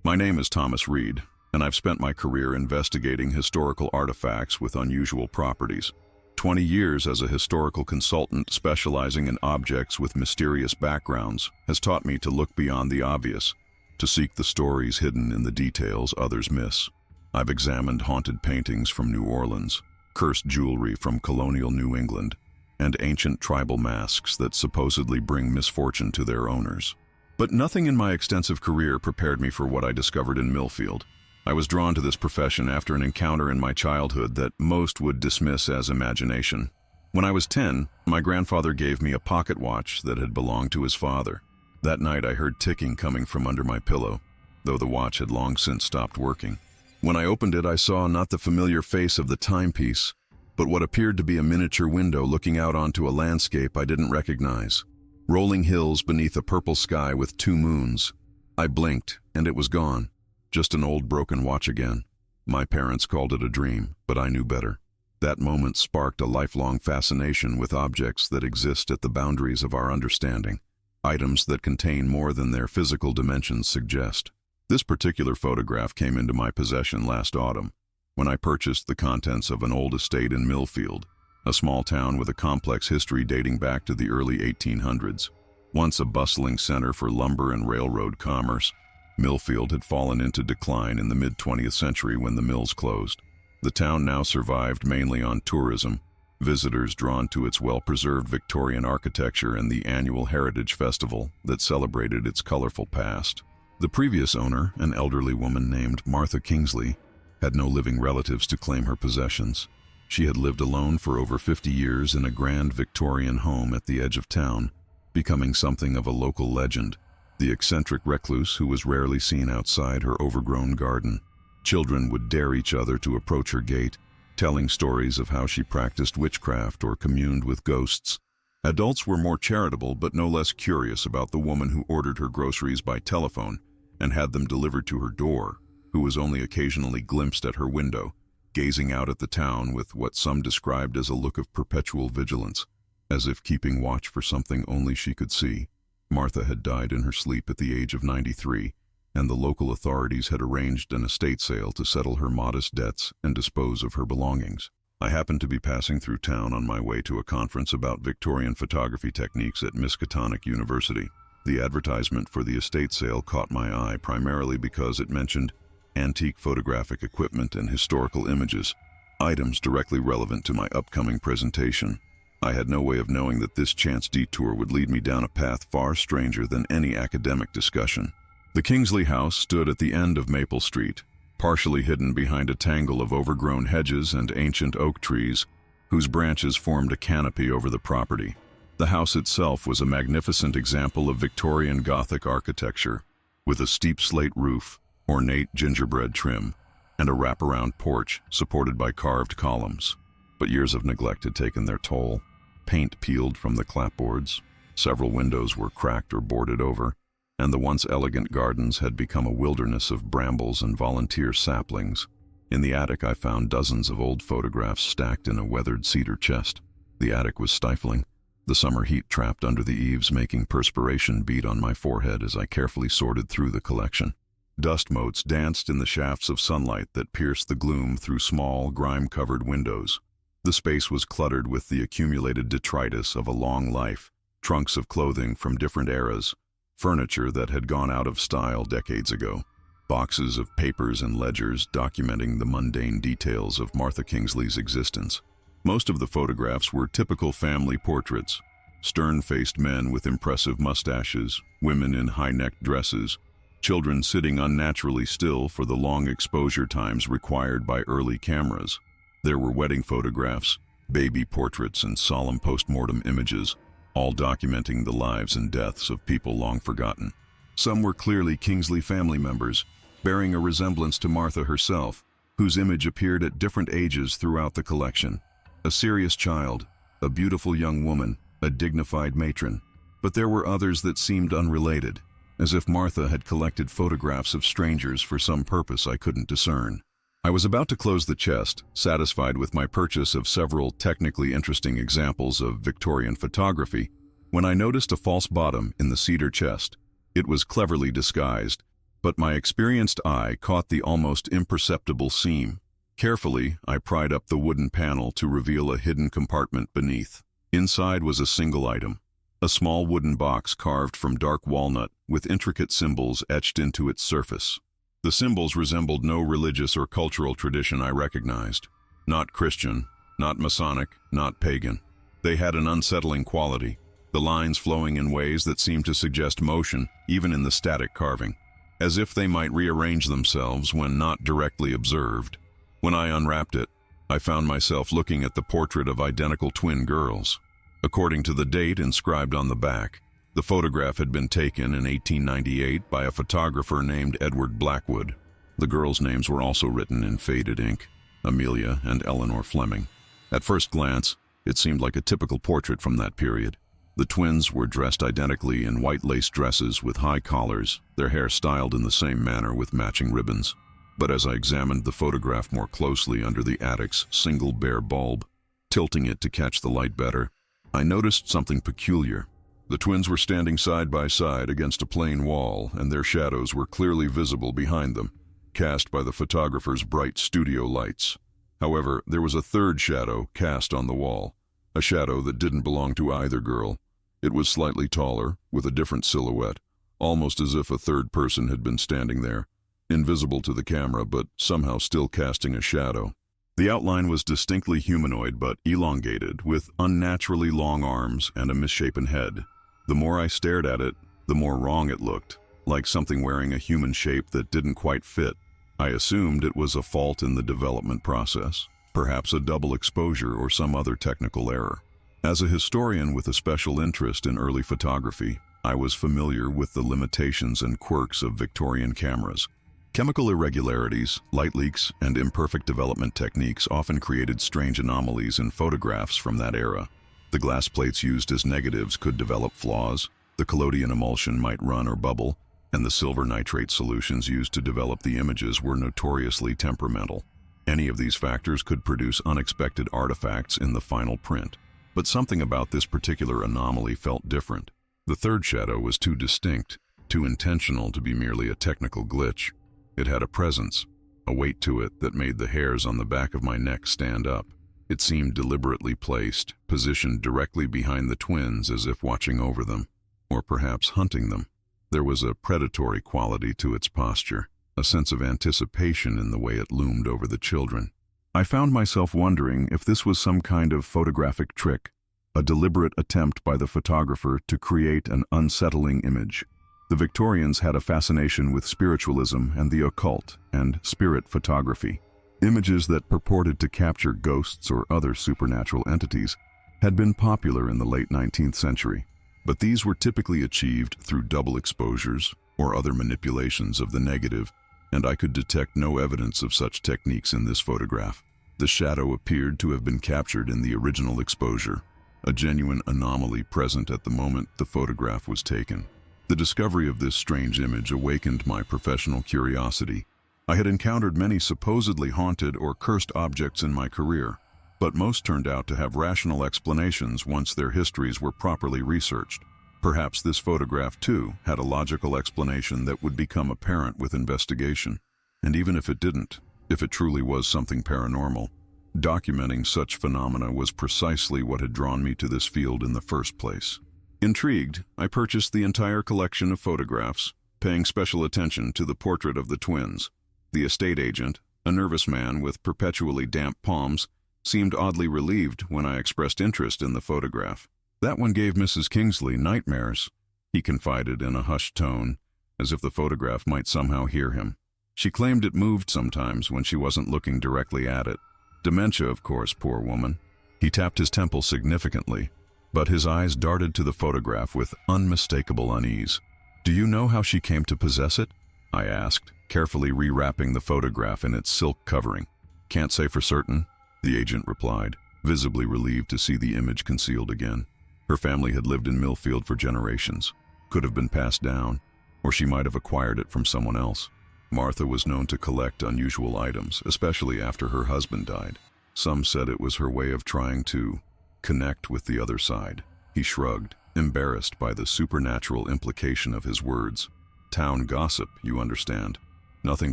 My name is Thomas Reed, and I've spent my career investigating historical artifacts with unusual properties. 20 years as a historical consultant specializing in objects with mysterious backgrounds has taught me to look beyond the obvious, to seek the stories hidden in the details others miss. I've examined haunted paintings from New Orleans, cursed jewelry from colonial New England, and ancient tribal masks that supposedly bring misfortune to their owners. But nothing in my extensive career prepared me for what I discovered in Milfield. I was drawn to this profession after an encounter in my childhood that most would dismiss as imagination. When I was 10, my grandfather gave me a pocket watch that had belonged to his father. That night I heard ticking coming from under my pillow, though the watch had long since stopped working. When I opened it, I saw not the familiar face of the timepiece, but what appeared to be a miniature window looking out onto a landscape I didn't recognize. Rolling hills beneath a purple sky with 2 moons. I blinked, and it was gone. Just an old broken watch again. My parents called it a dream, but I knew better. That moment sparked a lifelong fascination with objects that exist at the boundaries of our understanding, items that contain more than their physical dimensions suggest. This particular photograph came into my possession last autumn, when I purchased the contents of an old estate in Milfield, a small town with a complex history dating back to the early 1800s. Once a bustling center for lumber and railroad commerce, Milfield had fallen into decline in the mid-20th century when the mills closed. The town now survived mainly on tourism, visitors drawn to its well-preserved Victorian architecture and the annual Heritage Festival that celebrated its colorful past. The previous owner, an elderly woman named Martha Kingsley, had no living relatives to claim her possessions. She had lived alone for over 50 years in a grand Victorian home at the edge of town, becoming something of a local legend, the eccentric recluse who was rarely seen outside her overgrown garden. Children would dare each other to approach her gate, telling stories of how she practiced witchcraft or communed with ghosts. Adults were more charitable but no less curious about the woman who ordered her groceries by telephone and had them delivered to her door, who was only occasionally glimpsed at her window, gazing out at the town with what some described as a look of perpetual vigilance, as if keeping watch for something only she could see. Martha had died in her sleep at the age of 93, and the local authorities had arranged an estate sale to settle her modest debts and dispose of her belongings. I happened to be passing through town on my way to a conference about Victorian photography techniques at Miskatonic University. The advertisement for the estate sale caught my eye primarily because it mentioned antique photographic equipment and historical images, items directly relevant to my upcoming presentation. I had no way of knowing that this chance detour would lead me down a path far stranger than any academic discussion. The Kingsley house stood at the end of Maple Street, partially hidden behind a tangle of overgrown hedges and ancient oak trees, whose branches formed a canopy over the property. The house itself was a magnificent example of Victorian Gothic architecture, with a steep slate roof, ornate gingerbread trim, and a wraparound porch supported by carved columns. But years of neglect had taken their toll. Paint peeled from the clapboards, several windows were cracked or boarded over, and the once elegant gardens had become a wilderness of brambles and volunteer saplings. In the attic I found dozens of old photographs stacked in a weathered cedar chest. The attic was stifling, the summer heat trapped under the eaves making perspiration bead on my forehead as I carefully sorted through the collection. Dust motes danced in the shafts of sunlight that pierced the gloom through small, grime-covered windows. The space was cluttered with the accumulated detritus of a long life, trunks of clothing from different eras, furniture that had gone out of style decades ago, boxes of papers and ledgers documenting the mundane details of Martha Kingsley's existence. Most of the photographs were typical family portraits, stern-faced men with impressive mustaches, women in high-necked dresses, children sitting unnaturally still for the long exposure times required by early cameras. There were wedding photographs, baby portraits, and solemn post-mortem images, all documenting the lives and deaths of people long forgotten. Some were clearly Kingsley family members, bearing a resemblance to Martha herself, whose image appeared at different ages throughout the collection. A serious child, a beautiful young woman, a dignified matron. But there were others that seemed unrelated, as if Martha had collected photographs of strangers for some purpose I couldn't discern. I was about to close the chest, satisfied with my purchase of several technically interesting examples of Victorian photography, when I noticed a false bottom in the cedar chest. It was cleverly disguised, but my experienced eye caught the almost imperceptible seam. Carefully, I pried up the wooden panel to reveal a hidden compartment beneath. Inside was a single item, a small wooden box carved from dark walnut with intricate symbols etched into its surface. The symbols resembled no religious or cultural tradition I recognized. Not Christian, not Masonic, not pagan. They had an unsettling quality, the lines flowing in ways that seemed to suggest motion, even in the static carving, as if they might rearrange themselves when not directly observed. When I unwrapped it, I found myself looking at the portrait of identical twin girls. According to the date inscribed on the back, the photograph had been taken in 1898 by a photographer named Edward Blackwood. The girls' names were also written in faded ink, Amelia and Eleanor Fleming. At first glance, it seemed like a typical portrait from that period. The twins were dressed identically in white lace dresses with high collars, their hair styled in the same manner with matching ribbons. But as I examined the photograph more closely under the attic's single bare bulb, tilting it to catch the light better, I noticed something peculiar. The twins were standing side by side against a plain wall, and their shadows were clearly visible behind them, cast by the photographer's bright studio lights. However, there was a third shadow cast on the wall, a shadow that didn't belong to either girl. It was slightly taller, with a different silhouette, almost as if a third person had been standing there, invisible to the camera but somehow still casting a shadow. The outline was distinctly humanoid but elongated, with unnaturally long arms and a misshapen head. The more I stared at it, the more wrong it looked, like something wearing a human shape that didn't quite fit. I assumed it was a fault in the development process, perhaps a double exposure or some other technical error. As a historian with a special interest in early photography, I was familiar with the limitations and quirks of Victorian cameras. Chemical irregularities, light leaks, and imperfect development techniques often created strange anomalies in photographs from that era. The glass plates used as negatives could develop flaws, the collodion emulsion might run or bubble, and the silver nitrate solutions used to develop the images were notoriously temperamental. Any of these factors could produce unexpected artifacts in the final print. But something about this particular anomaly felt different. The third shadow was too distinct, too intentional to be merely a technical glitch. It had a presence, a weight to it that made the hairs on the back of my neck stand up. It seemed deliberately placed, positioned directly behind the twins as if watching over them, or perhaps hunting them. There was a predatory quality to its posture, a sense of anticipation in the way it loomed over the children. I found myself wondering if this was some kind of photographic trick, a deliberate attempt by the photographer to create an unsettling image. The Victorians had a fascination with spiritualism and the occult and spirit photography. Images that purported to capture ghosts or other supernatural entities had been popular in the late 19th century, but these were typically achieved through double exposures or other manipulations of the negative, and I could detect no evidence of such techniques in this photograph. The shadow appeared to have been captured in the original exposure, a genuine anomaly present at the moment the photograph was taken. The discovery of this strange image awakened my professional curiosity. I had encountered many supposedly haunted or cursed objects in my career, but most turned out to have rational explanations once their histories were properly researched. Perhaps this photograph, too, had a logical explanation that would become apparent with investigation. And even if it didn't, if it truly was something paranormal, documenting such phenomena was precisely what had drawn me to this field in the first place. Intrigued, I purchased the entire collection of photographs, paying special attention to the portrait of the twins. The estate agent, a nervous man with perpetually damp palms, seemed oddly relieved when I expressed interest in the photograph. "That one gave Mrs. Kingsley nightmares," he confided in a hushed tone, as if the photograph might somehow hear him. "She claimed it moved sometimes when she wasn't looking directly at it. Dementia, of course, poor woman." He tapped his temple significantly, but his eyes darted to the photograph with unmistakable unease. "Do you know how she came to possess it?" I asked, carefully rewrapping the photograph in its silk covering. "Can't say for certain," the agent replied, visibly relieved to see the image concealed again. Her family had lived in Milfield for generations, could have been passed down, or she might have acquired it from someone else. Martha was known to collect unusual items, especially after her husband died. Some said it was her way of trying to connect with the other side. He shrugged, embarrassed by the supernatural implication of his words. town gossip, you understand. Nothing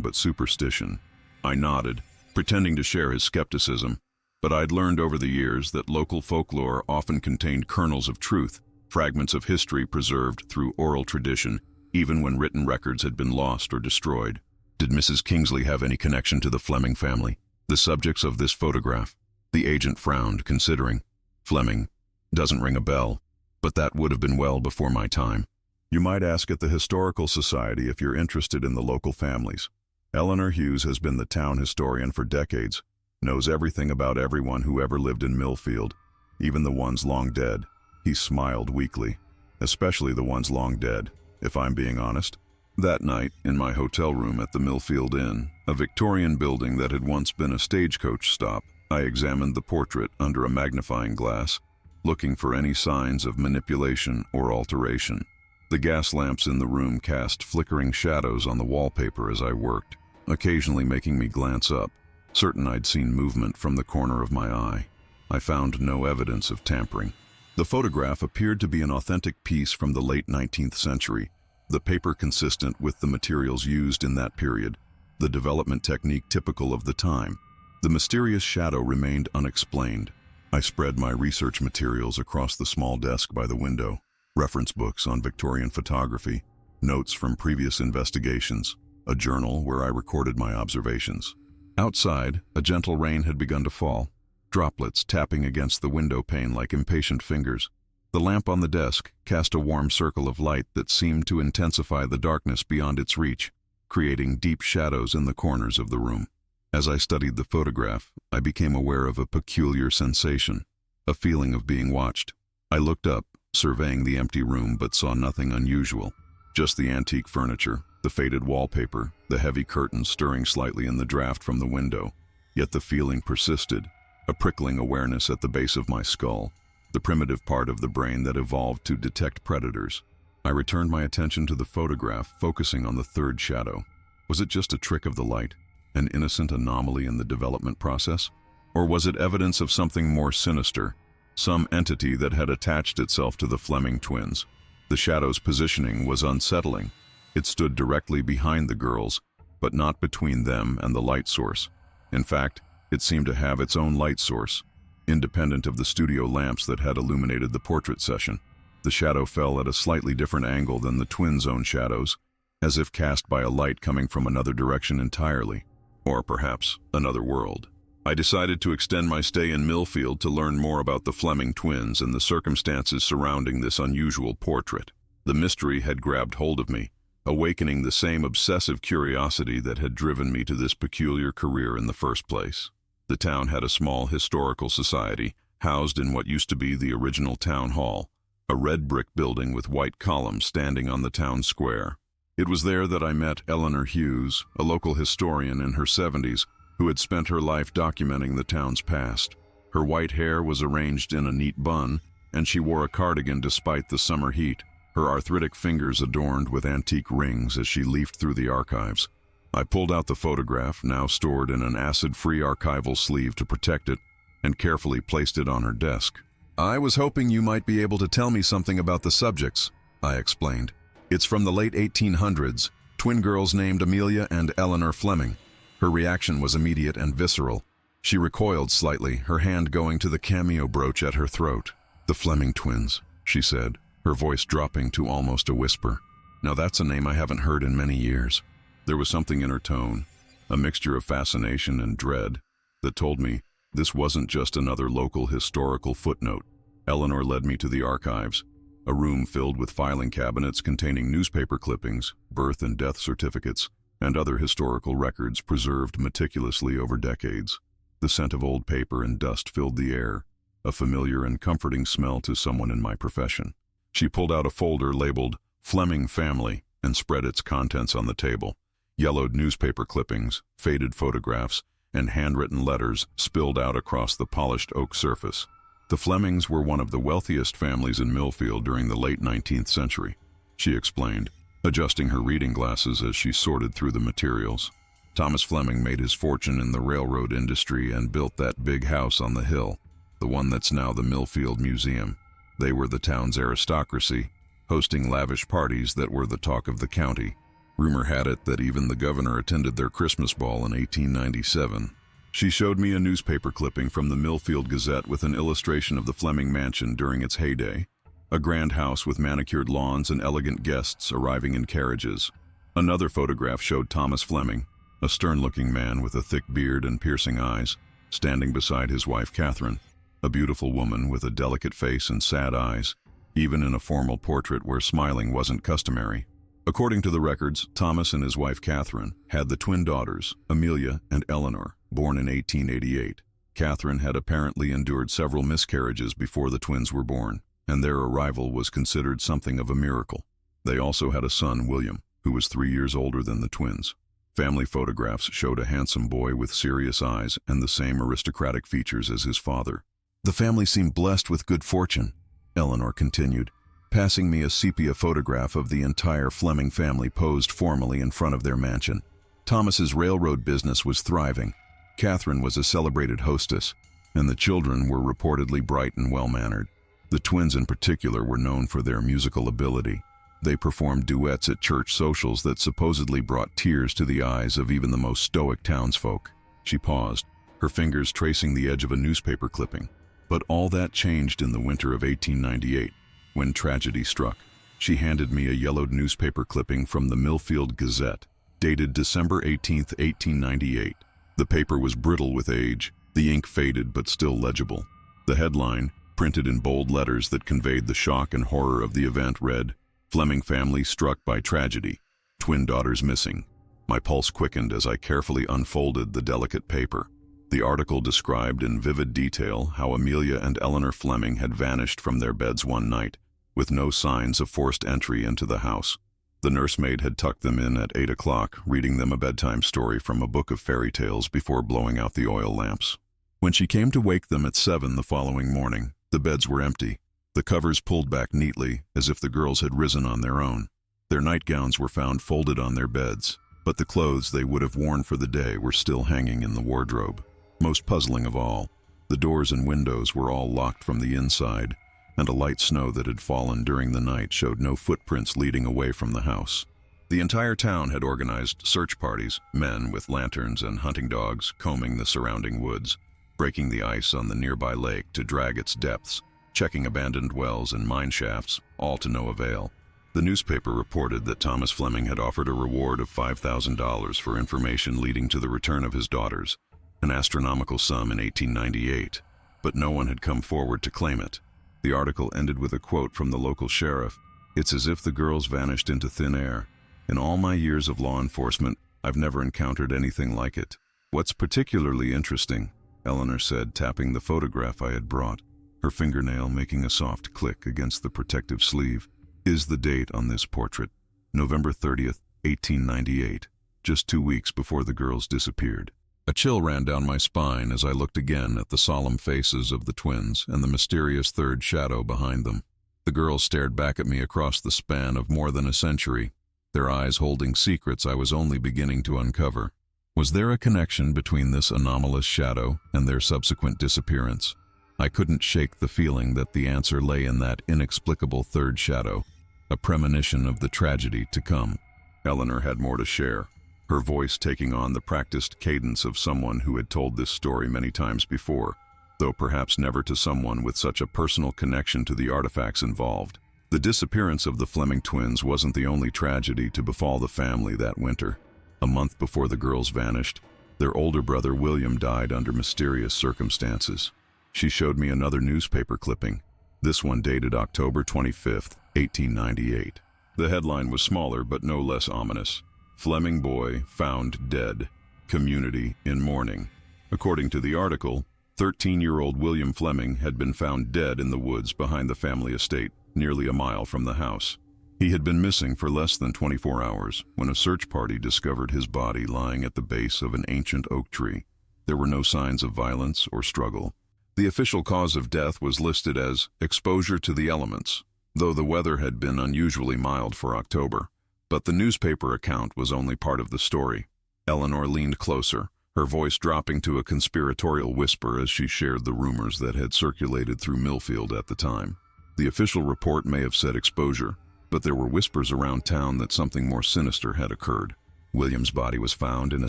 but superstition. I nodded, pretending to share his skepticism, but I'd learned over the years that local folklore often contained kernels of truth, fragments of history preserved through oral tradition, even when written records had been lost or destroyed. Did Mrs. Kingsley have any connection to the Fleming family, the subjects of this photograph? The agent frowned, considering. Fleming doesn't ring a bell, but that would have been well before my time. You might ask at the Historical Society if you're interested in the local families. Eleanor Hughes has been the town historian for decades, knows everything about everyone who ever lived in Milfield, even the ones long dead. He smiled weakly. Especially the ones long dead, if I'm being honest. That night, in my hotel room at the Milfield Inn, a Victorian building that had once been a stagecoach stop, I examined the portrait under a magnifying glass, looking for any signs of manipulation or alteration. The gas lamps in the room cast flickering shadows on the wallpaper as I worked, occasionally making me glance up, certain I'd seen movement from the corner of my eye. I found no evidence of tampering. The photograph appeared to be an authentic piece from the late 19th century, the paper consistent with the materials used in that period, the development technique typical of the time. The mysterious shadow remained unexplained. I spread my research materials across the small desk by the window, reference books on Victorian photography, notes from previous investigations, a journal where I recorded my observations. Outside, a gentle rain had begun to fall, droplets tapping against the window pane like impatient fingers. The lamp on the desk cast a warm circle of light that seemed to intensify the darkness beyond its reach, creating deep shadows in the corners of the room. As I studied the photograph, I became aware of a peculiar sensation, a feeling of being watched. I looked up, surveying the empty room, but saw nothing unusual. Just the antique furniture, the faded wallpaper, the heavy curtains stirring slightly in the draft from the window. Yet the feeling persisted, a prickling awareness at the base of my skull, the primitive part of the brain that evolved to detect predators. I returned my attention to the photograph, focusing on the third shadow. Was it just a trick of the light, an innocent anomaly in the development process? Or was it evidence of something more sinister, some entity that had attached itself to the Fleming twins? The shadow's positioning was unsettling. It stood directly behind the girls, but not between them and the light source. In fact, it seemed to have its own light source, independent of the studio lamps that had illuminated the portrait session. The shadow fell at a slightly different angle than the twins' own shadows, as if cast by a light coming from another direction entirely, or perhaps another world. I decided to extend my stay in Milfield to learn more about the Fleming twins and the circumstances surrounding this unusual portrait. The mystery had grabbed hold of me, awakening the same obsessive curiosity that had driven me to this peculiar career in the first place. The town had a small historical society, housed in what used to be the original town hall, a red brick building with white columns standing on the town square. It was there that I met Eleanor Hughes, a local historian in her 70s, who had spent her life documenting the town's past. Her white hair was arranged in a neat bun, and she wore a cardigan despite the summer heat, her arthritic fingers adorned with antique rings as she leafed through the archives. I pulled out the photograph, now stored in an acid-free archival sleeve to protect it, and carefully placed it on her desk. "I was hoping you might be able to tell me something about the subjects," I explained. "It's from the late 1800s, twin girls named Amelia and Eleanor Fleming." Her reaction was immediate and visceral. She recoiled slightly, her hand going to the cameo brooch at her throat. "The Fleming twins," she said, her voice dropping to almost a whisper. "Now that's a name I haven't heard in many years." There was something in her tone, a mixture of fascination and dread, that told me this wasn't just another local historical footnote. Eleanor led me to the archives, a room filled with filing cabinets containing newspaper clippings, birth and death certificates, and other historical records preserved meticulously over decades. The scent of old paper and dust filled the air, a familiar and comforting smell to someone in my profession. She pulled out a folder labeled Fleming Family and spread its contents on the table. Yellowed newspaper clippings, faded photographs, and handwritten letters spilled out across the polished oak surface. The Flemings were one of the wealthiest families in Milfield during the late 19th century, she explained, adjusting her reading glasses as she sorted through the materials. Thomas Fleming made his fortune in the railroad industry and built that big house on the hill, the one that's now the Milfield Museum. They were the town's aristocracy, hosting lavish parties that were the talk of the county. Rumor had it that even the governor attended their Christmas ball in 1897. She showed me a newspaper clipping from the Milfield Gazette with an illustration of the Fleming mansion during its heyday. A grand house with manicured lawns and elegant guests arriving in carriages. Another photograph showed Thomas Fleming, a stern-looking man with a thick beard and piercing eyes, standing beside his wife Catherine, a beautiful woman with a delicate face and sad eyes, even in a formal portrait where smiling wasn't customary. According to the records, Thomas and his wife Catherine had the twin daughters, Amelia and Eleanor, born in 1888. Catherine had apparently endured several miscarriages before the twins were born, and their arrival was considered something of a miracle. They also had a son, William, who was 3 years older than the twins. Family photographs showed a handsome boy with serious eyes and the same aristocratic features as his father. The family seemed blessed with good fortune, Eleanor continued, passing me a sepia photograph of the entire Fleming family posed formally in front of their mansion. Thomas's railroad business was thriving. Catherine was a celebrated hostess, and the children were reportedly bright and well-mannered. The twins in particular were known for their musical ability. They performed duets at church socials that supposedly brought tears to the eyes of even the most stoic townsfolk. She paused, her fingers tracing the edge of a newspaper clipping. But all that changed in the winter of 1898, when tragedy struck. She handed me a yellowed newspaper clipping from the Milfield Gazette, dated December 18, 1898. The paper was brittle with age, the ink faded but still legible. The headline, printed in bold letters that conveyed the shock and horror of the event, read, "Fleming family struck by tragedy. Twin daughters missing." My pulse quickened as I carefully unfolded the delicate paper. The article described in vivid detail how Amelia and Eleanor Fleming had vanished from their beds one night, with no signs of forced entry into the house. The nursemaid had tucked them in at 8 o'clock, reading them a bedtime story from a book of fairy tales before blowing out the oil lamps. When she came to wake them at 7 the following morning, the beds were empty, the covers pulled back neatly, as if the girls had risen on their own. Their nightgowns were found folded on their beds, but the clothes they would have worn for the day were still hanging in the wardrobe. Most puzzling of all, the doors and windows were all locked from the inside, and a light snow that had fallen during the night showed no footprints leading away from the house. The entire town had organized search parties, men with lanterns and hunting dogs combing the surrounding woods, breaking the ice on the nearby lake to drag its depths, checking abandoned wells and mine shafts, all to no avail. The newspaper reported that Thomas Fleming had offered a reward of $5,000 for information leading to the return of his daughters, an astronomical sum in 1898, but no one had come forward to claim it. The article ended with a quote from the local sheriff, "It's as if the girls vanished into thin air. In all my years of law enforcement, I've never encountered anything like it." "What's particularly interesting," Eleanor said, tapping the photograph I had brought, her fingernail making a soft click against the protective sleeve, "is the date on this portrait, November 30th, 1898, just 2 weeks before the girls disappeared." A chill ran down my spine as I looked again at the solemn faces of the twins and the mysterious third shadow behind them. The girls stared back at me across the span of more than a century, their eyes holding secrets I was only beginning to uncover. Was there a connection between this anomalous shadow and their subsequent disappearance? I couldn't shake the feeling that the answer lay in that inexplicable third shadow, a premonition of the tragedy to come. Eleanor had more to share, her voice taking on the practiced cadence of someone who had told this story many times before, though perhaps never to someone with such a personal connection to the artifacts involved. The disappearance of the Fleming twins wasn't the only tragedy to befall the family that winter. A month before the girls vanished, their older brother William died under mysterious circumstances. She showed me another newspaper clipping, this one dated October 25th, 1898. The headline was smaller but no less ominous. "Fleming boy found dead. Community in mourning." According to the article, 13-year-old William Fleming had been found dead in the woods behind the family estate, nearly a mile from the house. He had been missing for less than 24 hours when a search party discovered his body lying at the base of an ancient oak tree. There were no signs of violence or struggle. The official cause of death was listed as exposure to the elements, though the weather had been unusually mild for October. But the newspaper account was only part of the story. Eleanor leaned closer, her voice dropping to a conspiratorial whisper as she shared the rumors that had circulated through Milfield at the time. The official report may have said exposure, But there were whispers around town that something more sinister had occurred. William's body was found in a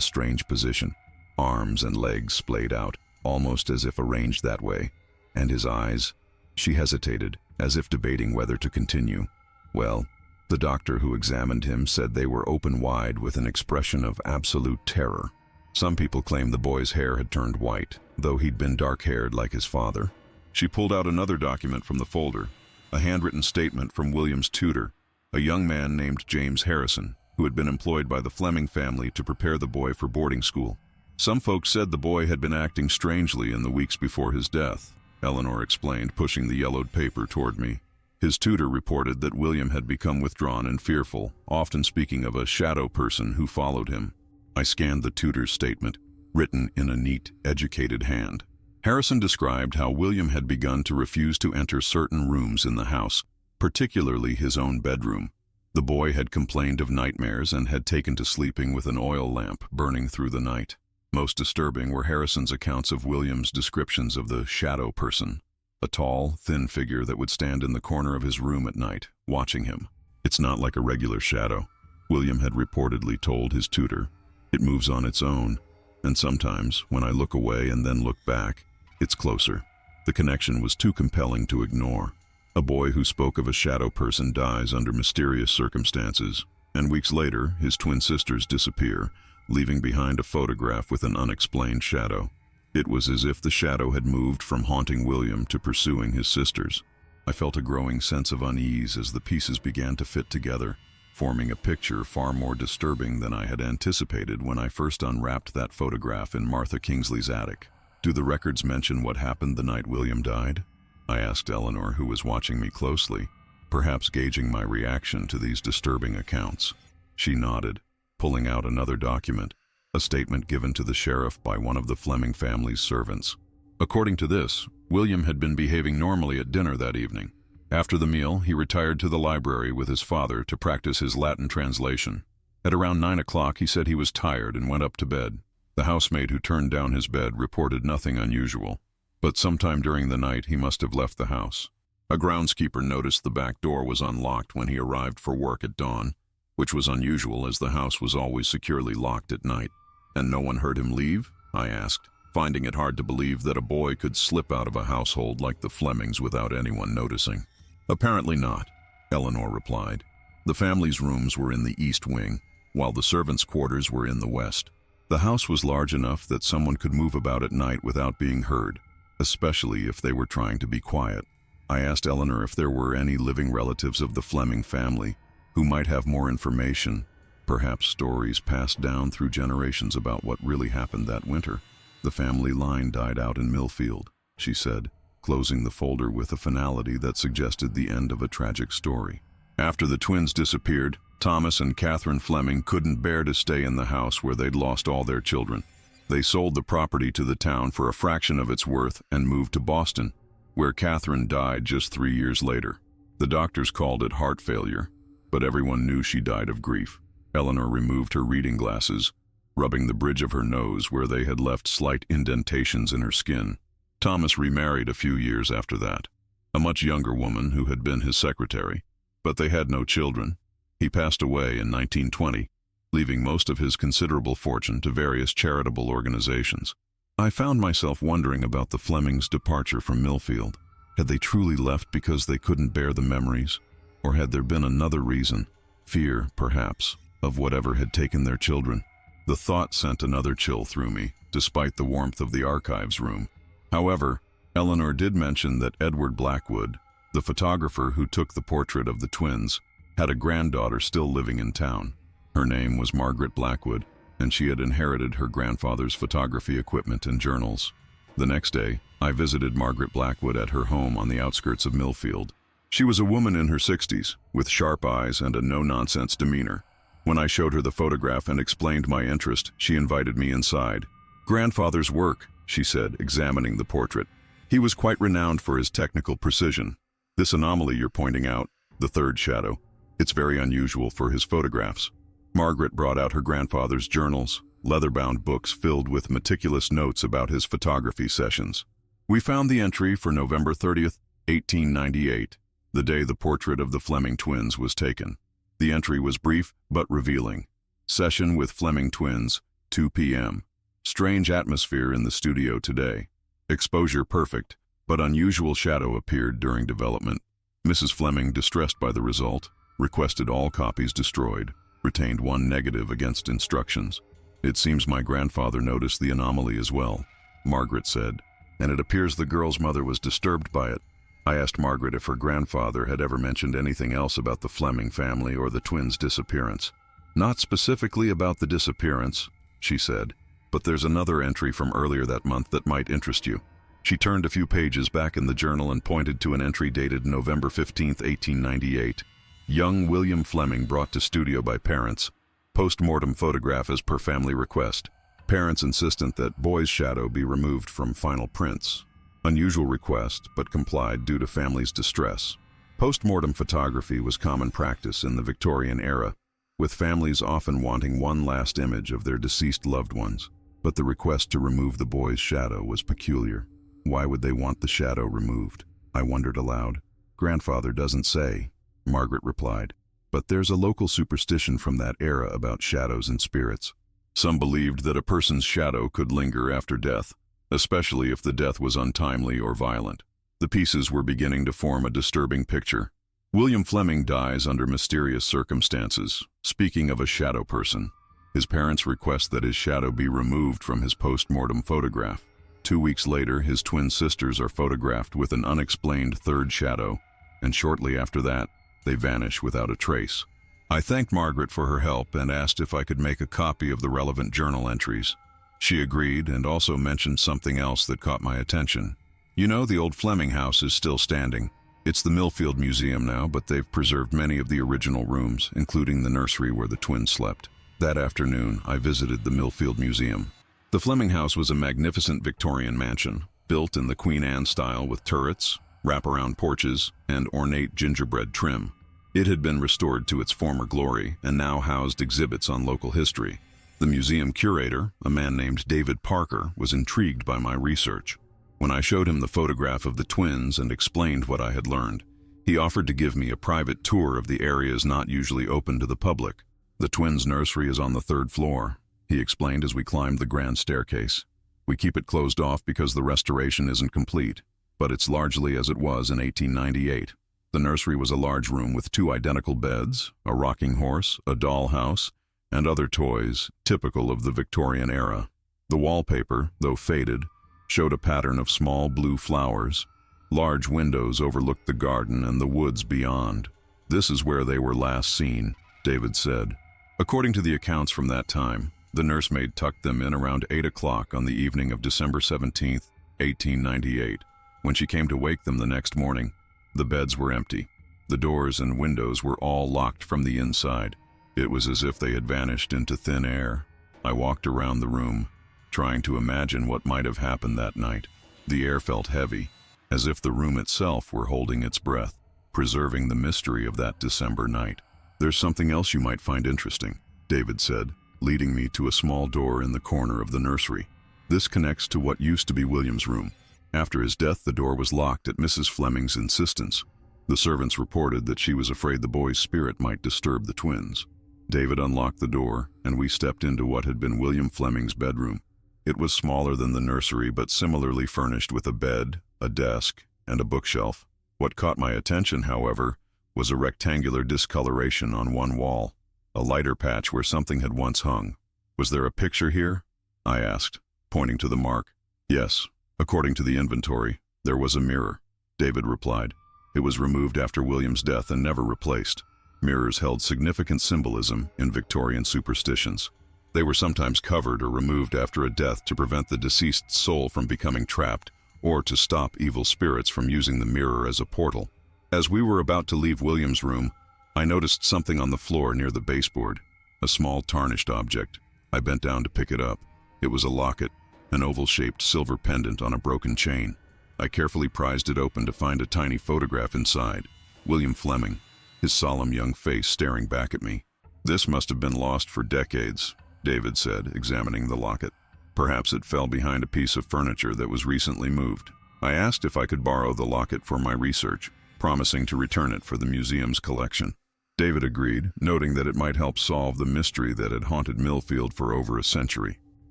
strange position, arms and legs splayed out, almost as if arranged that way, and his eyes. She hesitated, as if debating whether to continue. Well, the doctor who examined him said they were open wide with an expression of absolute terror. Some people claimed the boy's hair had turned white, though he'd been dark-haired like his father. She pulled out another document from the folder, a handwritten statement from William's tutor, a young man named James Harrison, who had been employed by the Fleming family to prepare the boy for boarding school. Some folks said the boy had been acting strangely in the weeks before his death, Eleanor explained, pushing the yellowed paper toward me. His tutor reported that William had become withdrawn and fearful, often speaking of a shadow person who followed him. I scanned the tutor's statement, written in a neat, educated hand. Harrison described how William had begun to refuse to enter certain rooms in the house, particularly his own bedroom. The boy had complained of nightmares and had taken to sleeping with an oil lamp burning through the night. Most disturbing were Harrison's accounts of William's descriptions of the shadow person, a tall, thin figure that would stand in the corner of his room at night, watching him. "It's not like a regular shadow," William had reportedly told his tutor. "It moves on its own, and sometimes, when I look away and then look back, it's closer." The connection was too compelling to ignore. A boy who spoke of a shadow person dies under mysterious circumstances, and weeks later, his twin sisters disappear, leaving behind a photograph with an unexplained shadow. It was as if the shadow had moved from haunting William to pursuing his sisters. I felt a growing sense of unease as the pieces began to fit together, forming a picture far more disturbing than I had anticipated when I first unwrapped that photograph in Martha Kingsley's attic. "Do the records mention what happened the night William died?" I asked Eleanor, who was watching me closely, perhaps gauging my reaction to these disturbing accounts. She nodded, pulling out another document, a statement given to the sheriff by one of the Fleming family's servants. According to this, William had been behaving normally at dinner that evening. After the meal, he retired to the library with his father to practice his Latin translation. At around 9 o'clock, he said he was tired and went up to bed. The housemaid who turned down his bed reported nothing unusual, but sometime during the night he must have left the house. A groundskeeper noticed the back door was unlocked when he arrived for work at dawn, which was unusual as the house was always securely locked at night. "And no one heard him leave?" I asked, finding it hard to believe that a boy could slip out of a household like the Flemings without anyone noticing. "Apparently not," Eleanor replied. "The family's rooms were in the east wing, while the servants' quarters were in the west. The house was large enough that someone could move about at night without being heard, especially if they were trying to be quiet." I asked Eleanor if there were any living relatives of the Fleming family who might have more information, perhaps stories passed down through generations about what really happened that winter. "The family line died out in Milfield," she said, closing the folder with a finality that suggested the end of a tragic story. "After the twins disappeared, Thomas and Catherine Fleming couldn't bear to stay in the house where they'd lost all their children. They sold the property to the town for a fraction of its worth and moved to Boston, where Catherine died just 3 years later. The doctors called it heart failure, but everyone knew she died of grief." Eleanor removed her reading glasses, rubbing the bridge of her nose where they had left slight indentations in her skin. "Thomas remarried a few years after that, a much younger woman who had been his secretary, but they had no children. He passed away in 1920, leaving most of his considerable fortune to various charitable organizations." I found myself wondering about the Flemings' departure from Milfield. Had they truly left because they couldn't bear the memories? Or had there been another reason, fear, perhaps, of whatever had taken their children? The thought sent another chill through me, despite the warmth of the archives room. However, Eleanor did mention that Edward Blackwood, the photographer who took the portrait of the twins, had a granddaughter still living in town. Her name was Margaret Blackwood, and she had inherited her grandfather's photography equipment and journals. The next day, I visited Margaret Blackwood at her home on the outskirts of Milfield. She was a woman in her 60s, with sharp eyes and a no-nonsense demeanor. When I showed her the photograph and explained my interest, she invited me inside. "Grandfather's work," she said, examining the portrait. "He was quite renowned for his technical precision. This anomaly you're pointing out, the third shadow, it's very unusual for his photographs." Margaret brought out her grandfather's journals, leather-bound books filled with meticulous notes about his photography sessions. "We found the entry for November 30th, 1898. the day the portrait of the Fleming twins was taken. The entry was brief but revealing. Session with Fleming twins, 2 p.m. Strange atmosphere in the studio today. Exposure perfect, but unusual shadow appeared during development. Mrs. Fleming, distressed by the result, requested all copies destroyed, retained one negative against instructions. It seems my grandfather noticed the anomaly as well, Margaret said, and it appears the girl's mother was disturbed by it. I asked Margaret if her grandfather had ever mentioned anything else about the Fleming family or the twins' disappearance. Not specifically about the disappearance, she said, but there's another entry from earlier that month that might interest you. She turned a few pages back in the journal and pointed to an entry dated November 15, 1898. Young William Fleming brought to studio by parents. Post-mortem photograph as per family request. Parents insistent that boy's shadow be removed from final prints. Unusual request, but complied due to family's distress. Post-mortem photography was common practice in the Victorian era, with families often wanting one last image of their deceased loved ones. But the request to remove the boy's shadow was peculiar. Why would they want the shadow removed? I wondered aloud. Grandfather doesn't say, Margaret replied. But there's a local superstition from that era about shadows and spirits. Some believed that a person's shadow could linger after death, especially if the death was untimely or violent. The pieces were beginning to form a disturbing picture. William Fleming dies under mysterious circumstances. Speaking of a shadow person, his parents request that his shadow be removed from his post-mortem photograph. 2 weeks later, his twin sisters are photographed with an unexplained third shadow, and shortly after that, they vanish without a trace. I thanked Margaret for her help and asked if I could make a copy of the relevant journal entries. She agreed and also mentioned something else that caught my attention. You know, the old Fleming house is still standing. It's the Milfield Museum now, but they've preserved many of the original rooms, including the nursery where the twins slept. That afternoon, I visited the Milfield Museum. The Fleming house was a magnificent Victorian mansion, built in the Queen Anne style with turrets, wraparound porches, and ornate gingerbread trim. It had been restored to its former glory and now housed exhibits on local history. The museum curator, a man named David Parker, was intrigued by my research. When I showed him the photograph of the twins and explained what I had learned, he offered to give me a private tour of the areas not usually open to the public. The twins' nursery is on the 3rd floor, he explained as we climbed the grand staircase. We keep it closed off because the restoration isn't complete, but it's largely as it was in 1898. The nursery was a large room with 2 identical beds, a rocking horse, a dollhouse, and other toys typical of the Victorian era. The wallpaper, though faded, showed a pattern of small blue flowers. Large windows overlooked the garden and the woods beyond. This is where they were last seen, David said. According to the accounts from that time, the nursemaid tucked them in around 8 o'clock on the evening of December 17, 1898. When she came to wake them the next morning, the beds were empty. The doors and windows were all locked from the inside. It was as if they had vanished into thin air. I walked around the room, trying to imagine what might have happened that night. The air felt heavy, as if the room itself were holding its breath, preserving the mystery of that December night. There's something else you might find interesting, David said, leading me to a small door in the corner of the nursery. This connects to what used to be William's room. After his death, the door was locked at Mrs. Fleming's insistence. The servants reported that she was afraid the boy's spirit might disturb the twins. David unlocked the door, and we stepped into what had been William Fleming's bedroom. It was smaller than the nursery, but similarly furnished with a bed, a desk, and a bookshelf. What caught my attention, however, was a rectangular discoloration on one wall, a lighter patch where something had once hung. Was there a picture here? I asked, pointing to the mark. Yes, according to the inventory, there was a mirror, David replied. It was removed after William's death and never replaced. Mirrors held significant symbolism in Victorian superstitions. They were sometimes covered or removed after a death to prevent the deceased's soul from becoming trapped or to stop evil spirits from using the mirror as a portal. As we were about to leave William's room, I noticed something on the floor near the baseboard, a small tarnished object. I bent down to pick it up. It was a locket, an oval-shaped silver pendant on a broken chain. I carefully prized it open to find a tiny photograph inside. William Fleming, his solemn young face staring back at me. This must have been lost for decades, David said, examining the locket. Perhaps it fell behind a piece of furniture that was recently moved. I asked if I could borrow the locket for my research. promising to return it for the museum's collection. David agreed, noting that it might help solve the mystery that had haunted Milfield for over a century.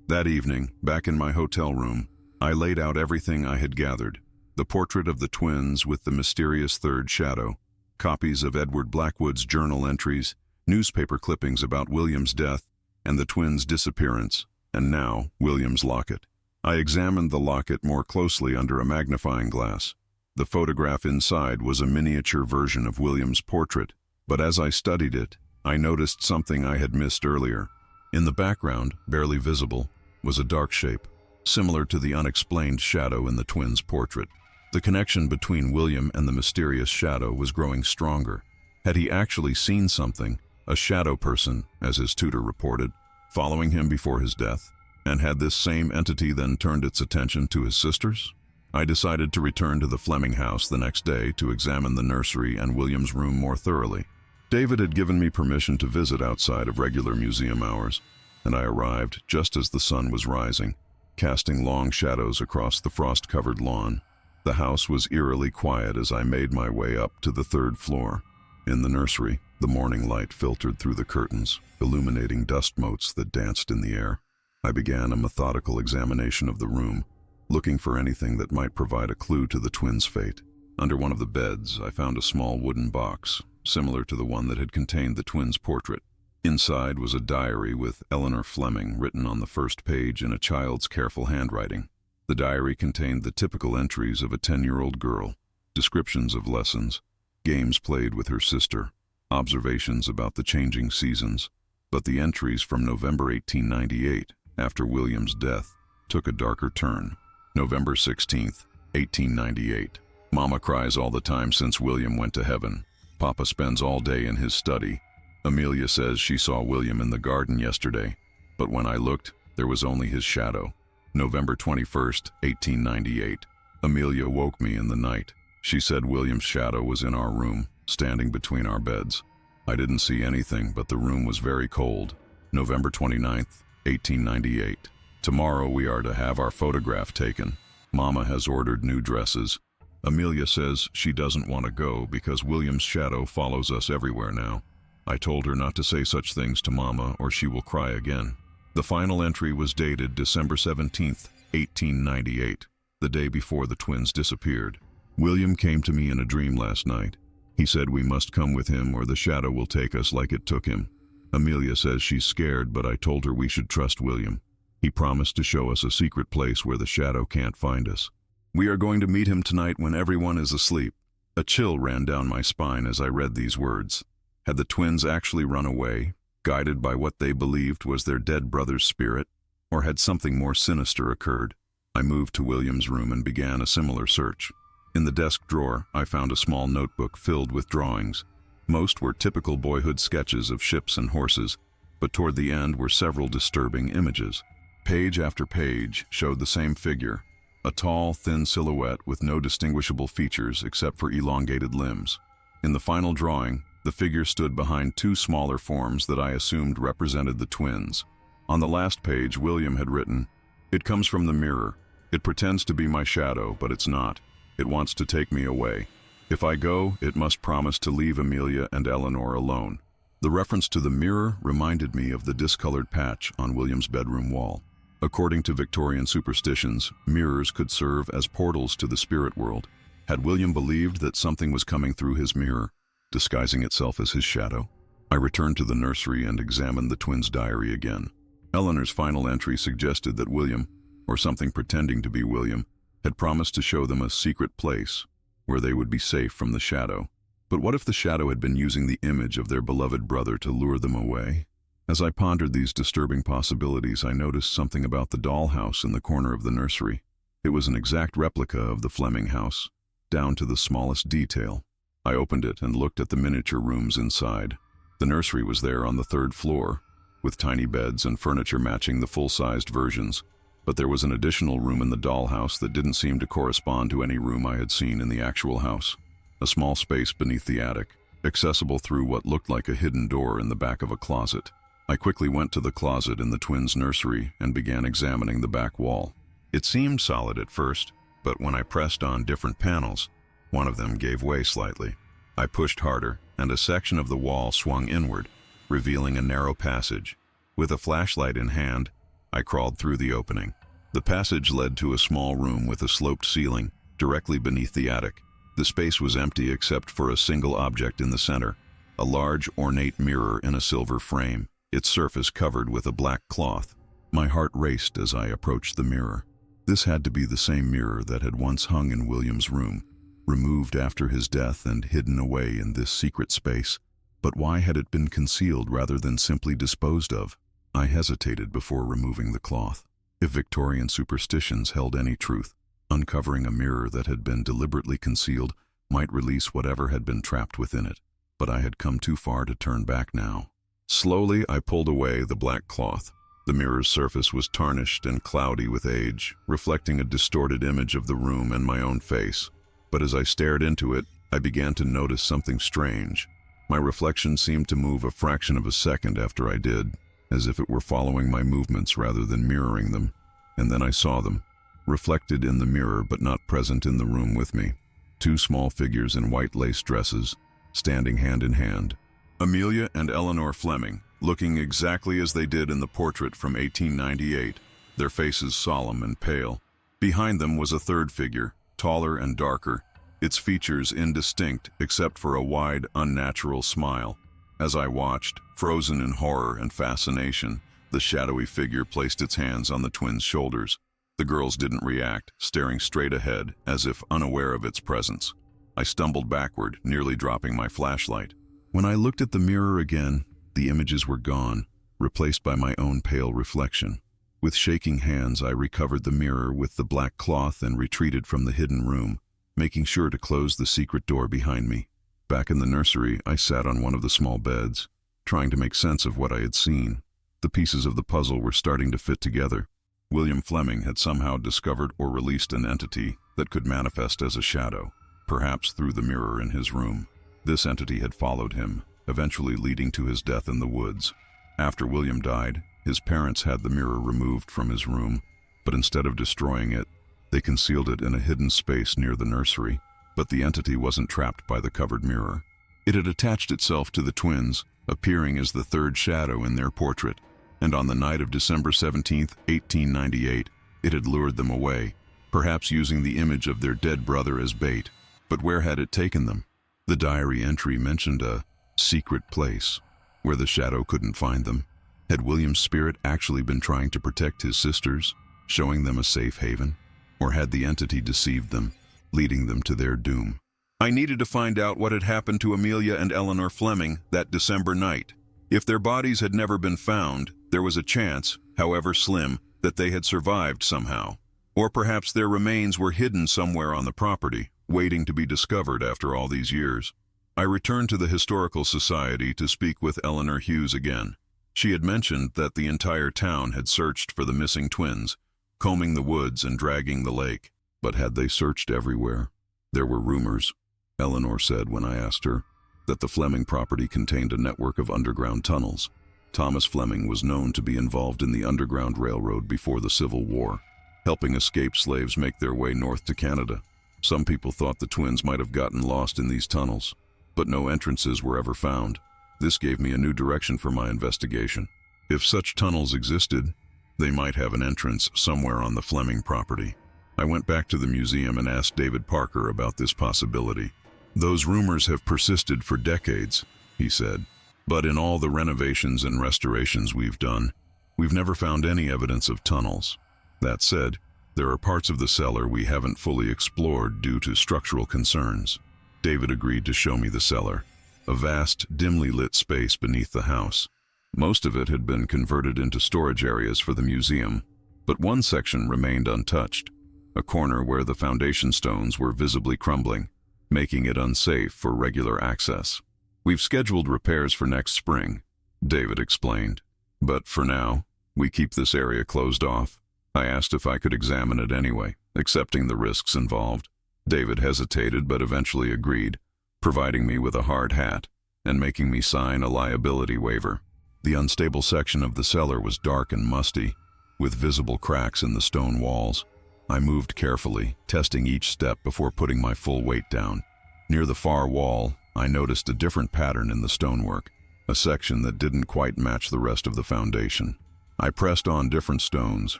That evening, back in my hotel room, I laid out everything I had gathered: the portrait of the twins with the mysterious third shadow, copies of Edward Blackwood's journal entries, newspaper clippings about William's death and the twins' disappearance, and now William's locket. I examined the locket more closely under a magnifying glass. The photograph inside was a miniature version of William's portrait, but as I studied it, I noticed something I had missed earlier. In the background, barely visible, was a dark shape, similar to the unexplained shadow in the twins' portrait. The connection between William and the mysterious shadow was growing stronger. Had he actually seen something, a shadow person, as his tutor reported, following him before his death? And had this same entity then turned its attention to his sisters? I decided to return to the Fleming house the next day to examine the nursery and William's room more thoroughly. David had given me permission to visit outside of regular museum hours, and I arrived just as the sun was rising, casting long shadows across the frost-covered lawn. The house was eerily quiet as I made my way up to the third floor. In the nursery, the morning light filtered through the curtains, illuminating dust motes that danced in the air. I began a methodical examination of the room, looking for anything that might provide a clue to the twins' fate. Under one of the beds, I found a small wooden box, similar to the one that had contained the twins' portrait. Inside was a diary with Eleanor Fleming written on the first page in a child's careful handwriting. The diary contained the typical entries of a 10-year-old girl, descriptions of lessons, games played with her sister, observations about the changing seasons. But the entries from November 1898, after William's death, took a darker turn. November 16th, 1898. Mama cries all the time since William went to heaven. Papa spends all day in his study. Amelia says she saw William in the garden yesterday, but when I looked, there was only his shadow. November 21st, 1898. Amelia woke me in the night. She said William's shadow was in our room, standing between our beds. I didn't see anything, but the room was very cold. November 29th, 1898. Tomorrow we are to have our photograph taken. Mama has ordered new dresses. Amelia says she doesn't want to go because William's shadow follows us everywhere now. I told her not to say such things to Mama or she will cry again. The final entry was dated December 17th, 1898, the day before the twins disappeared. William came to me in a dream last night. He said we must come with him or the shadow will take us like it took him. Amelia says she's scared, but I told her we should trust William. He promised to show us a secret place where the shadow can't find us. We are going to meet him tonight when everyone is asleep. A chill ran down my spine as I read these words. Had the twins actually run away, guided by what they believed was their dead brother's spirit, or had something more sinister occurred? I moved to William's room and began a similar search. In the desk drawer, I found a small notebook filled with drawings. Most were typical boyhood sketches of ships and horses, but toward the end were several disturbing images. Page after page showed the same figure, a tall, thin silhouette with no distinguishable features except for elongated limbs. In the final drawing, the figure stood behind two smaller forms that I assumed represented the twins. On the last page, William had written, "It comes from the mirror. It pretends to be my shadow, but it's not. It wants to take me away. If I go, it must promise to leave Amelia and Eleanor alone." The reference to the mirror reminded me of the discolored patch on William's bedroom wall. According to Victorian superstitions, mirrors could serve as portals to the spirit world. Had William believed that something was coming through his mirror, disguising itself as his shadow? I returned to the nursery and examined the twins' diary again. Eleanor's final entry suggested that William, or something pretending to be William, had promised to show them a secret place where they would be safe from the shadow. But what if the shadow had been using the image of their beloved brother to lure them away? As I pondered these disturbing possibilities, I noticed something about the dollhouse in the corner of the nursery. It was an exact replica of the Fleming house, down to the smallest detail. I opened it and looked at the miniature rooms inside. The nursery was there on the third floor, with tiny beds and furniture matching the full-sized versions. But there was an additional room in the dollhouse that didn't seem to correspond to any room I had seen in the actual house. A small space beneath the attic, accessible through what looked like a hidden door in the back of a closet. I quickly went to the closet in the twins' nursery and began examining the back wall. It seemed solid at first, but when I pressed on different panels, One of them gave way slightly. I pushed harder, and a section of the wall swung inward, revealing a narrow passage. With a flashlight in hand, I crawled through the opening. The passage led to a small room with a sloped ceiling, directly beneath the attic. The space was empty except for a single object in the center, a large, ornate mirror in a silver frame, its surface covered with a black cloth. My heart raced as I approached the mirror. This had to be the same mirror that had once hung in William's room, removed after his death and hidden away in this secret space. But why had it been concealed rather than simply disposed of? I hesitated before removing the cloth. If Victorian superstitions held any truth, uncovering a mirror that had been deliberately concealed might release whatever had been trapped within it. But I had come too far to turn back now. Slowly, I pulled away the black cloth. The mirror's surface was tarnished and cloudy with age, reflecting a distorted image of the room and my own face. But as I stared into it, I began to notice something strange. My reflection seemed to move a fraction of a second after I did, as if it were following my movements rather than mirroring them. And then I saw them, reflected in the mirror but not present in the room with me. Two small figures in white lace dresses, standing hand in hand. Amelia and Eleanor Fleming, looking exactly as they did in the portrait from 1898, their faces solemn and pale. Behind them was a third figure, taller and darker, its features indistinct except for a wide, unnatural smile. As I watched, frozen in horror and fascination, the shadowy figure placed its hands on the twins' shoulders. The girls didn't react, staring straight ahead, as if unaware of its presence. I stumbled backward, nearly dropping my flashlight. When I looked at the mirror again, the images were gone, replaced by my own pale reflection. With shaking hands, I recovered the mirror with the black cloth and retreated from the hidden room, making sure to close the secret door behind me. Back in the nursery, I sat on one of the small beds, trying to make sense of what I had seen. The pieces of the puzzle were starting to fit together. William Fleming had somehow discovered or released an entity that could manifest as a shadow, perhaps through the mirror in his room. This entity had followed him, eventually leading to his death in the woods. After William died, his parents had the mirror removed from his room, but instead of destroying it, they concealed it in a hidden space near the nursery. But the entity wasn't trapped by the covered mirror. It had attached itself to the twins, appearing as the third shadow in their portrait, and on the night of December 17th, 1898, it had lured them away, perhaps using the image of their dead brother as bait. But where had it taken them? The diary entry mentioned a secret place where the shadow couldn't find them. Had William's spirit actually been trying to protect his sisters, showing them a safe haven? Or had the entity deceived them, leading them to their doom? I needed to find out what had happened to Amelia and Eleanor Fleming that December night. If their bodies had never been found, there was a chance, however slim, that they had survived somehow. Or perhaps their remains were hidden somewhere on the property, waiting to be discovered after all these years. I returned to the Historical Society to speak with Eleanor Hughes again. She had mentioned that the entire town had searched for the missing twins, combing the woods and dragging the lake. But had they searched everywhere? There were rumors, Eleanor said when I asked her, that the Fleming property contained a network of underground tunnels. Thomas Fleming was known to be involved in the Underground Railroad before the Civil War, helping escaped slaves make their way north to Canada. Some people thought the twins might have gotten lost in these tunnels, but no entrances were ever found. This gave me a new direction for my investigation. If such tunnels existed, they might have an entrance somewhere on the Fleming property. I went back to the museum and asked David Parker about this possibility. Those rumors have persisted for decades, he said, but in all the renovations and restorations we've done, we've never found any evidence of tunnels. That said, there are parts of the cellar we haven't fully explored due to structural concerns. David agreed to show me the cellar, a vast, dimly lit space beneath the house. Most of it had been converted into storage areas for the museum, but one section remained untouched, a corner where the foundation stones were visibly crumbling, making it unsafe for regular access. We've scheduled repairs for next spring, David explained, but for now, we keep this area closed off. I asked if I could examine it anyway, accepting the risks involved. David hesitated but eventually agreed, providing me with a hard hat and making me sign a liability waiver. The unstable section of the cellar was dark and musty, with visible cracks in the stone walls. I moved carefully, testing each step before putting my full weight down. Near the far wall, I noticed a different pattern in the stonework, a section that didn't quite match the rest of the foundation. I pressed on different stones,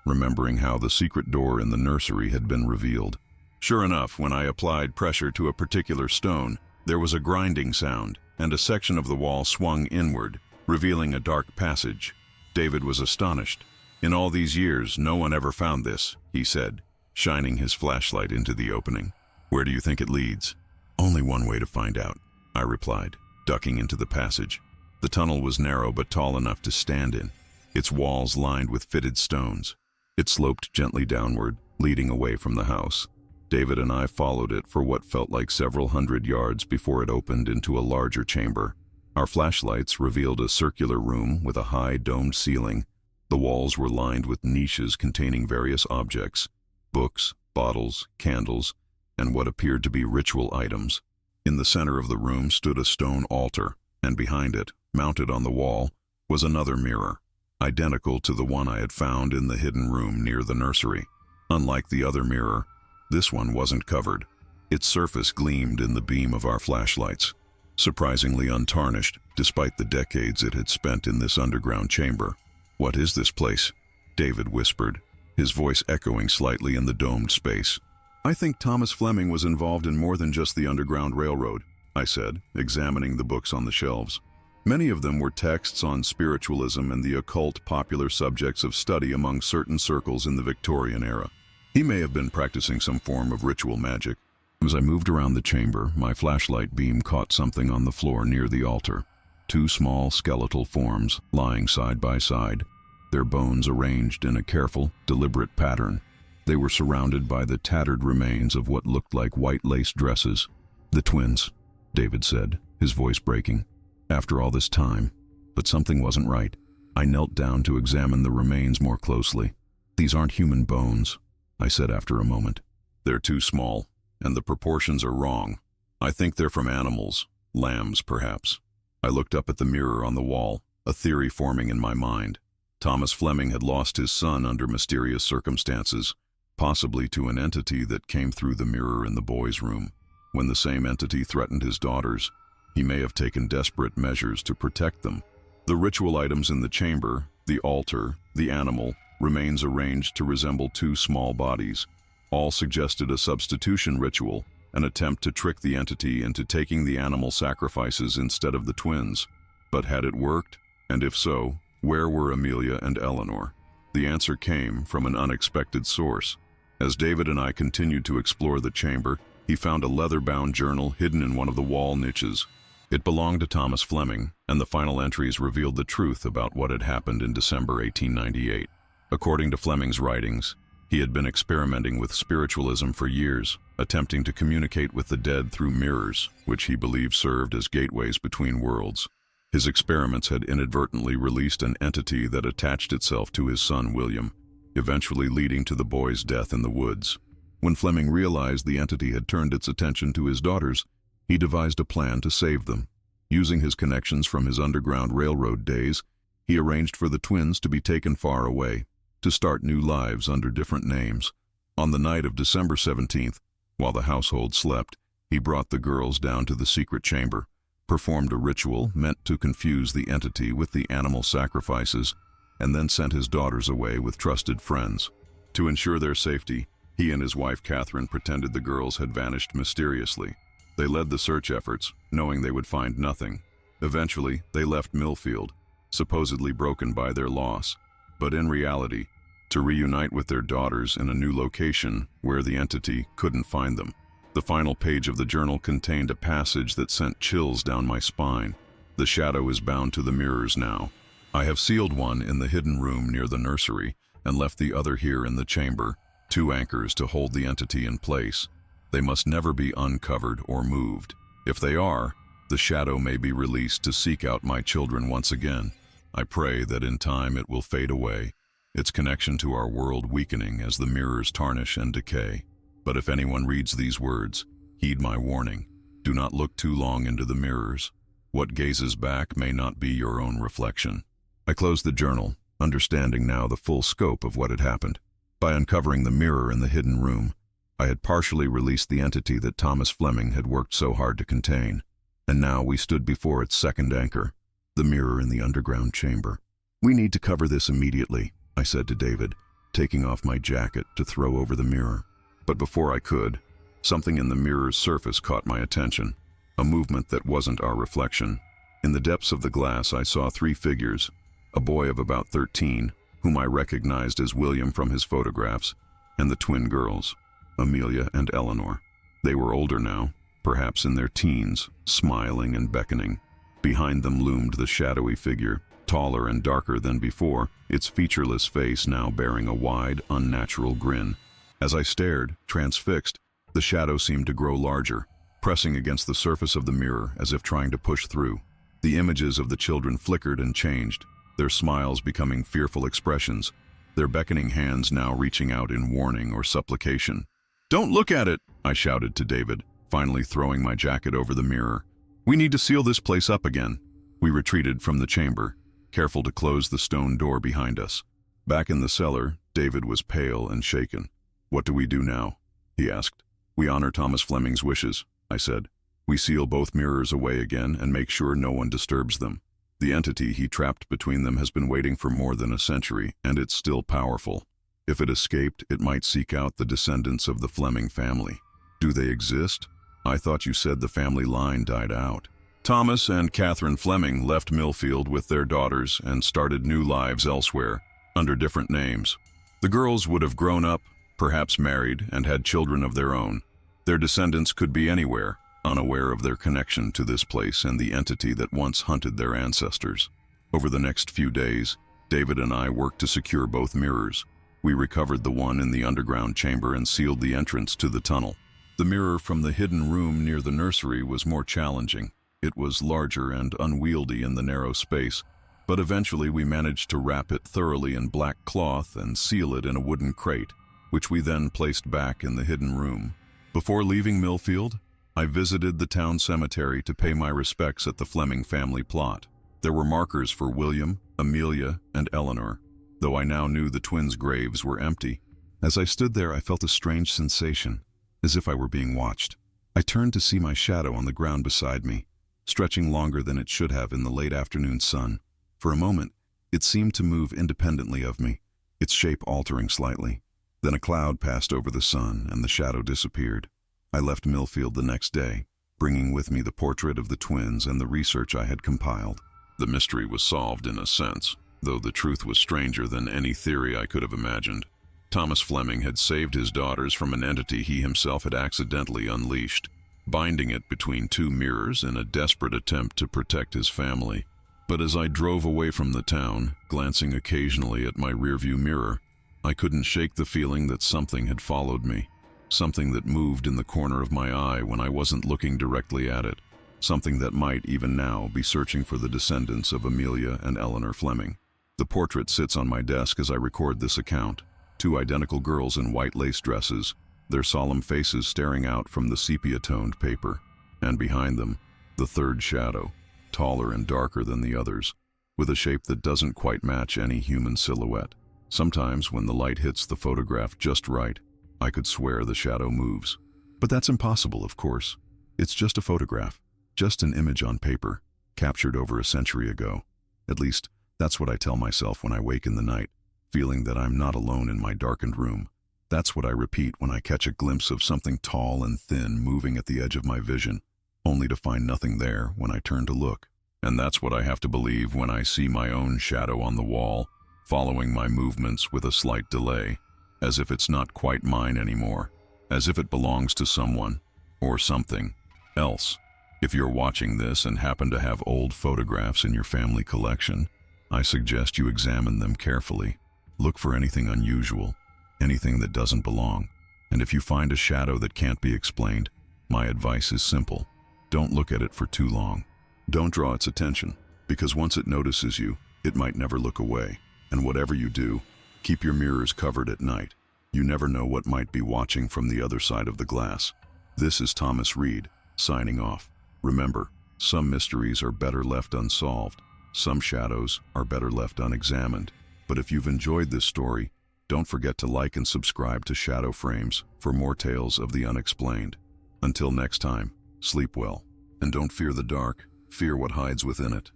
remembering how the secret door in the nursery had been revealed. Sure enough, when I applied pressure to a particular stone, there was a grinding sound, and a section of the wall swung inward, revealing a dark passage. David was astonished. "In all these years, no one ever found this," he said, shining his flashlight into the opening. "Where do you think it leads?" "Only one way to find out," I replied, ducking into the passage. The tunnel was narrow but tall enough to stand in, its walls lined with fitted stones. It sloped gently downward, leading away from the house. David and I followed it for what felt like several hundred yards before it opened into a larger chamber. Our flashlights revealed a circular room with a high domed ceiling. The walls were lined with niches containing various objects, books, bottles, candles, and what appeared to be ritual items. In the center of the room stood a stone altar, and behind it, mounted on the wall, was another mirror, identical to the one I had found in the hidden room near the nursery. Unlike the other mirror, this one wasn't covered. Its surface gleamed in the beam of our flashlights, surprisingly untarnished despite the decades it had spent in this underground chamber. "What is this place?" David whispered, his voice echoing slightly in the domed space. "I think Thomas Fleming was involved in more than just the Underground Railroad," I said, examining the books on the shelves. Many of them were texts on spiritualism and the occult, popular subjects of study among certain circles in the Victorian era. He may have been practicing some form of ritual magic. As I moved around the chamber, my flashlight beam caught something on the floor near the altar. Two small skeletal forms lying side by side, their bones arranged in a careful, deliberate pattern. They were surrounded by the tattered remains of what looked like white lace dresses. "The twins," David said, his voice breaking. "After all this time." But something wasn't right. I knelt down to examine the remains more closely. "These aren't human bones," I said after a moment. "They're too small, and the proportions are wrong. I think they're from animals, lambs perhaps." I looked up at the mirror on the wall, a theory forming in my mind. Thomas Fleming had lost his son under mysterious circumstances, possibly to an entity that came through the mirror in the boys' room. When the same entity threatened his daughters, he may have taken desperate measures to protect them. The ritual items in the chamber, the altar, the animal, remains arranged to resemble two small bodies. All suggested a substitution ritual, an attempt to trick the entity into taking the animal sacrifices instead of the twins. But had it worked? And if so, where were Amelia and Eleanor? The answer came from an unexpected source. As David and I continued to explore the chamber, he found a leather-bound journal hidden in one of the wall niches. It belonged to Thomas Fleming, and the final entries revealed the truth about what had happened in December 1898. According to Fleming's writings, he had been experimenting with spiritualism for years, attempting to communicate with the dead through mirrors, which he believed served as gateways between worlds. His experiments had inadvertently released an entity that attached itself to his son William, eventually leading to the boy's death in the woods. When Fleming realized the entity had turned its attention to his daughters, he devised a plan to save them. Using his connections from his Underground Railroad days, he arranged for the twins to be taken far away, to start new lives under different names. On the night of December 17th, while the household slept, he brought the girls down to the secret chamber, performed a ritual meant to confuse the entity with the animal sacrifices, and then sent his daughters away with trusted friends. To ensure their safety, he and his wife Catherine pretended the girls had vanished mysteriously. They led the search efforts, knowing they would find nothing. Eventually, they left Milfield, supposedly broken by their loss, but in reality, to reunite with their daughters in a new location where the entity couldn't find them. The final page of the journal contained a passage that sent chills down my spine. "The shadow is bound to the mirrors now. I have sealed one in the hidden room near the nursery and left the other here in the chamber, two anchors to hold the entity in place. They must never be uncovered or moved. If they are, the shadow may be released to seek out my children once again. I pray that in time it will fade away, its connection to our world weakening as the mirrors tarnish and decay. But if anyone reads these words, heed my warning. Do not look too long into the mirrors. What gazes back may not be your own reflection." I closed the journal, understanding now the full scope of what had happened. By uncovering the mirror in the hidden room, I had partially released the entity that Thomas Fleming had worked so hard to contain, and now we stood before its second anchor, the mirror in the underground chamber. "We need to cover this immediately," I said to David, taking off my jacket to throw over the mirror. But before I could, something in the mirror's surface caught my attention, a movement that wasn't our reflection. In the depths of the glass, I saw three figures, a boy of about 13, whom I recognized as William from his photographs, and the twin girls, Amelia and Eleanor. They were older now, perhaps in their teens, smiling and beckoning. Behind them loomed the shadowy figure, taller and darker than before, its featureless face now bearing a wide, unnatural grin. As I stared, transfixed, the shadow seemed to grow larger, pressing against the surface of the mirror as if trying to push through. The images of the children flickered and changed, their smiles becoming fearful expressions, their beckoning hands now reaching out in warning or supplication. "Don't look at it," I shouted to David, finally throwing my jacket over the mirror. "We need to seal this place up again." We retreated from the chamber, careful to close the stone door behind us. Back in the cellar, David was pale and shaken. "What do we do now?" he asked. "We honor Thomas Fleming's wishes," I said. "We seal both mirrors away again and make sure no one disturbs them. The entity he trapped between them has been waiting for more than a century, and it's still powerful. If it escaped, it might seek out the descendants of the Fleming family. Do they exist? I thought you said the family line died out." Thomas and Catherine Fleming left Milfield with their daughters and started new lives elsewhere, under different names. The girls would have grown up, perhaps married, and had children of their own. Their descendants could be anywhere, unaware of their connection to this place and the entity that once hunted their ancestors. Over the next few days, David and I worked to secure both mirrors. We recovered the one in the underground chamber and sealed the entrance to the tunnel. The mirror from the hidden room near the nursery was more challenging. It was larger and unwieldy in the narrow space, but eventually we managed to wrap it thoroughly in black cloth and seal it in a wooden crate, which we then placed back in the hidden room. Before leaving Milfield, I visited the town cemetery to pay my respects at the Fleming family plot. There were markers for William, Amelia, and Eleanor, though I now knew the twins' graves were empty. As I stood there, I felt a strange sensation, as if I were being watched. I turned to see my shadow on the ground beside me, stretching longer than it should have in the late afternoon sun. For a moment, it seemed to move independently of me, its shape altering slightly. Then a cloud passed over the sun and the shadow disappeared. I left Milfield the next day, bringing with me the portrait of the twins and the research I had compiled. The mystery was solved in a sense, though the truth was stranger than any theory I could have imagined. Thomas Fleming had saved his daughters from an entity he himself had accidentally unleashed, binding it between two mirrors in a desperate attempt to protect his family. But as I drove away from the town, glancing occasionally at my rearview mirror, I couldn't shake the feeling that something had followed me, something that moved in the corner of my eye when I wasn't looking directly at it, something that might even now be searching for the descendants of Amelia and Eleanor Fleming. The portrait sits on my desk as I record this account, two identical girls in white lace dresses, their solemn faces staring out from the sepia-toned paper, and behind them, the third shadow, taller and darker than the others, with a shape that doesn't quite match any human silhouette. Sometimes, when the light hits the photograph just right, I could swear the shadow moves. But that's impossible, of course. It's just a photograph, just an image on paper, captured over a century ago. At least, that's what I tell myself when I wake in the night, feeling that I'm not alone in my darkened room. That's what I repeat when I catch a glimpse of something tall and thin moving at the edge of my vision, only to find nothing there when I turn to look. And that's what I have to believe when I see my own shadow on the wall, following my movements with a slight delay, as if it's not quite mine anymore, as if it belongs to someone, or something, else. If you're watching this and happen to have old photographs in your family collection, I suggest you examine them carefully. Look for anything unusual, anything that doesn't belong. And if you find a shadow that can't be explained, my advice is simple. Don't look at it for too long. Don't draw its attention, because once it notices you, it might never look away. And whatever you do, keep your mirrors covered at night. You never know what might be watching from the other side of the glass. This is Thomas Reed, signing off. Remember, some mysteries are better left unsolved. Some shadows are better left unexamined. But if you've enjoyed this story, Don't forget to like and subscribe to Shadow Frames for more tales of the unexplained. Until next time, sleep well. And don't fear the dark, fear what hides within it.